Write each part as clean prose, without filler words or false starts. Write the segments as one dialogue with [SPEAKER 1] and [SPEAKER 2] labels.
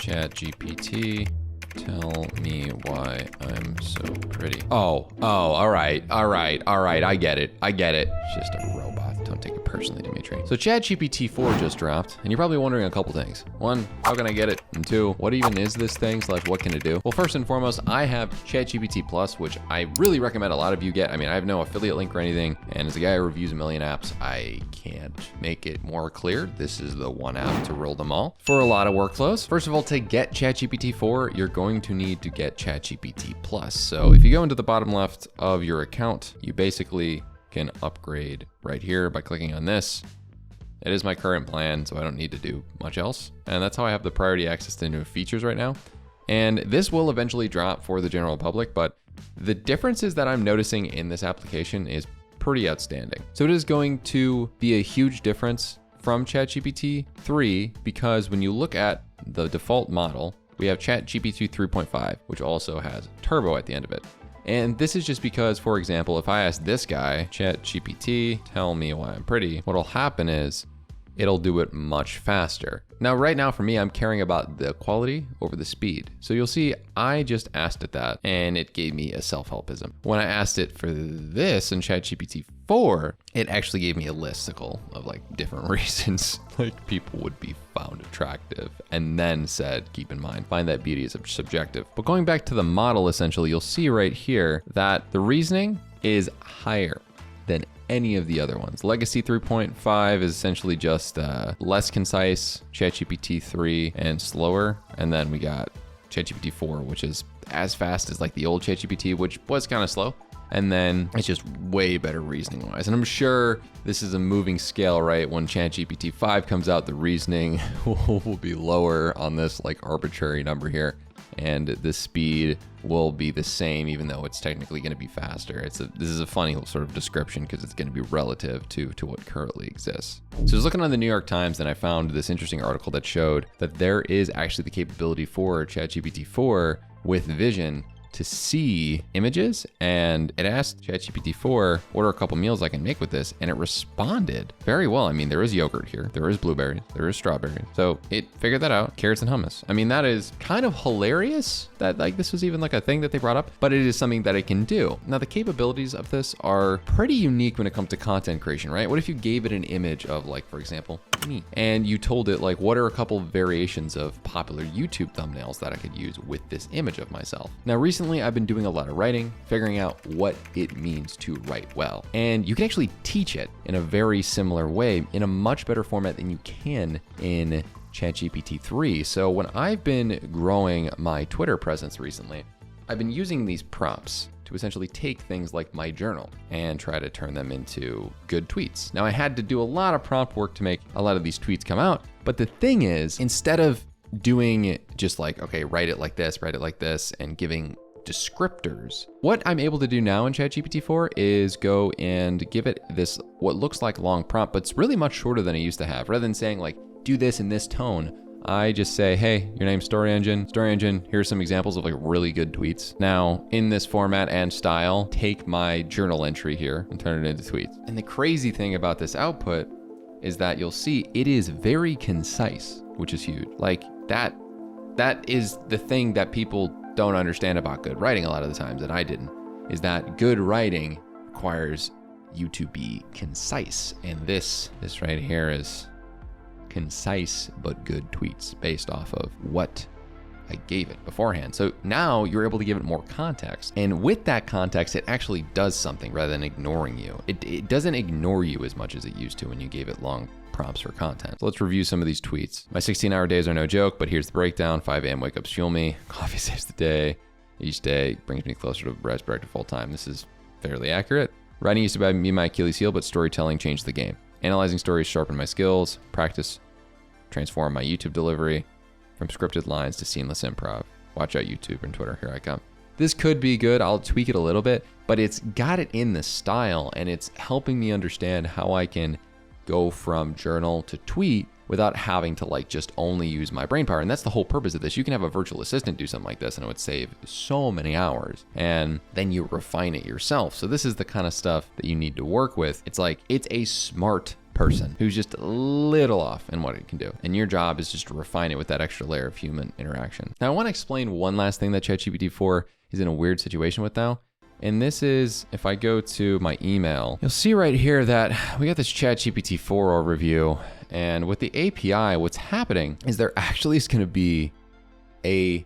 [SPEAKER 1] Chat GPT, tell me why I'm so pretty. Oh, all right. I get it. It's just a robot. Don't take it personally, Dimitri. So Chat GPT 4 just dropped, and you're probably wondering a couple things. One, how can I get it? And two, what even is this thing / what can it do? Well, first and foremost, I have Chat GPT Plus, which I really recommend a lot of you get. I mean, I have no affiliate link or anything, and as a guy who reviews a million apps, I can't make it more clear. This is the one app to rule them all for a lot of workflows. First of all, to get Chat GPT 4, you're going to need to get Chat GPT Plus. So if you go into the bottom left of your account, you basically can upgrade right here by clicking on this. It is my current plan, so I don't need to do much else. And that's how I have the priority access to new features right now. And this will eventually drop for the general public, but the differences that I'm noticing in this application is pretty outstanding. So it is going to be a huge difference from ChatGPT 3 because when you look at the default model, we have ChatGPT 3.5, which also has Turbo at the end of it. And this is just because, for example, if I ask this guy, ChatGPT, tell me why I'm pretty, what'll happen is it'll do it much faster. Now, right now for me, I'm caring about the quality over the speed. So you'll see I just asked it that and it gave me a self-helpism. When I asked it for this in ChatGPT 4, it actually gave me a listicle of like different reasons like people would be found attractive, and then said, keep in mind, find that beauty is subjective. But going back to the model, essentially, you'll see right here that the reasoning is higher than any of the other ones. Legacy 3.5 is essentially just less concise, ChatGPT 3 and slower. And then we got ChatGPT 4, which is as fast as like the old ChatGPT, which was kind of slow. And then it's just way better reasoning wise. And I'm sure this is a moving scale, right? When ChatGPT 5 comes out, the reasoning will be lower on this like arbitrary number here. And the speed will be the same, even though it's technically going to be faster. This is a funny sort of description because it's going to be relative to what currently exists. So I was looking on the New York Times and I found this interesting article that showed that there is actually the capability for ChatGPT 4 with vision to see images, and it asked ChatGPT 4, what are a couple meals I can make with this? And it responded very well. I mean, there is yogurt here, there is blueberries, there is strawberries. So it figured that out, carrots and hummus. I mean, that is kind of hilarious that like this was even like a thing that they brought up, but it is something that it can do. Now, the capabilities of this are pretty unique when it comes to content creation, right? What if you gave it an image of like, for example, me, and you told it like, what are a couple variations of popular YouTube thumbnails that I could use with this image of myself? Now, recently, I've been doing a lot of writing, figuring out what it means to write well. And you can actually teach it in a very similar way in a much better format than you can in ChatGPT 3. So when I've been growing my Twitter presence recently, I've been using these prompts to essentially take things like my journal and try to turn them into good tweets. Now, I had to do a lot of prompt work to make a lot of these tweets come out. But the thing is, instead of doing just like, okay, write it like this, and giving descriptors, what I'm able to do now in ChatGPT 4 is go and give it this, what looks like long prompt, but it's really much shorter than I used to have. Rather than saying like, do this in this tone, I just say, hey, your name's Story Engine. Story Engine, here's some examples of like really good tweets. Now, in this format and style, take my journal entry here and turn it into tweets. And the crazy thing about this output is that you'll see it is very concise, which is huge. Like that is the thing that people don't understand about good writing a lot of the times, and I didn't, is that good writing requires you to be concise. And this right here is concise but good tweets based off of what I gave it beforehand. So now you're able to give it more context. And with that context, it actually does something rather than ignoring you. It doesn't ignore you as much as it used to when you gave it long prompts for content. So let's review some of these tweets. My 16-hour days are no joke, but here's the breakdown. 5 a.m. wake ups fuel me. Coffee saves the day. Each day brings me closer to resurrected full time. This is fairly accurate. Writing used to be my Achilles heel, but storytelling changed the game. Analyzing stories sharpened my skills. Practice transformed my YouTube delivery from scripted lines to seamless improv. Watch out, YouTube and Twitter. Here I come. This could be good. I'll tweak it a little bit, but it's got it in the style, and it's helping me understand how I can go from journal to tweet without having to like just only use my brain power. And that's the whole purpose of this. You can have a virtual assistant do something like this and it would save so many hours, and then you refine it yourself. So this is the kind of stuff that you need to work with. It's like, it's a smart person who's just a little off in what it can do. And your job is just to refine it with that extra layer of human interaction. Now, I want to explain one last thing that Chat GPT 4 is in a weird situation with now. And this is, if I go to my email, you'll see right here that we got this Chat GPT 4 overview. And with the API, what's happening is there actually is going to be a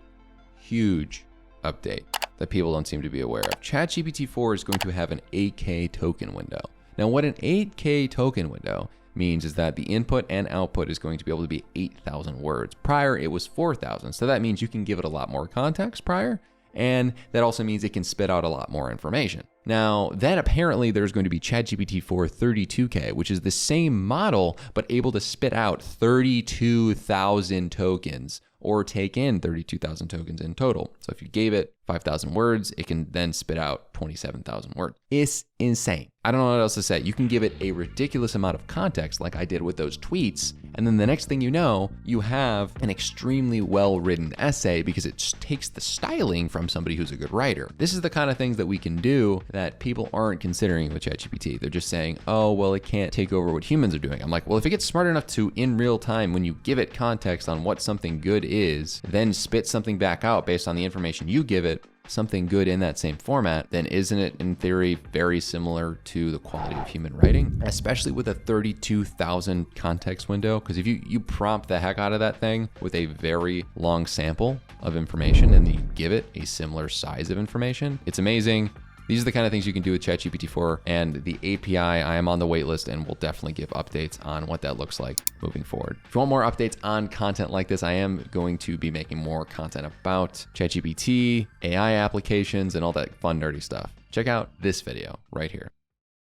[SPEAKER 1] huge update that people don't seem to be aware of. Chat GPT 4 is going to have an 8K token window. Now, what an 8K token window means is that the input and output is going to be able to be 8,000 words. Prior, it was 4,000. So that means you can give it a lot more context prior. And that also means it can spit out a lot more information. Now, then apparently there's going to be Chat GPT 4 32K, which is the same model, but able to spit out 32,000 tokens or take in 32,000 tokens in total. So if you gave it 5,000 words, it can then spit out 27,000 words. It's insane. I don't know what else to say. You can give it a ridiculous amount of context like I did with those tweets. And then the next thing you know, you have an extremely well-written essay because it just takes the styling from somebody who's a good writer. This is the kind of things that we can do that people aren't considering with ChatGPT. They're just saying, oh, well, it can't take over what humans are doing. I'm like, well, if it gets smart enough to, in real time, when you give it context on what something good is, then spit something back out based on the information you give it, something good in that same format, then isn't it in theory very similar to the quality of human writing, especially with a 32,000 context window? Because if you prompt the heck out of that thing with a very long sample of information and then you give it a similar size of information, it's amazing. These are the kind of things you can do with ChatGPT 4 and the API. I am on the waitlist and will definitely give updates on what that looks like moving forward. If you want more updates on content like this, I am going to be making more content about ChatGPT, AI applications, and all that fun, nerdy stuff. Check out this video right here.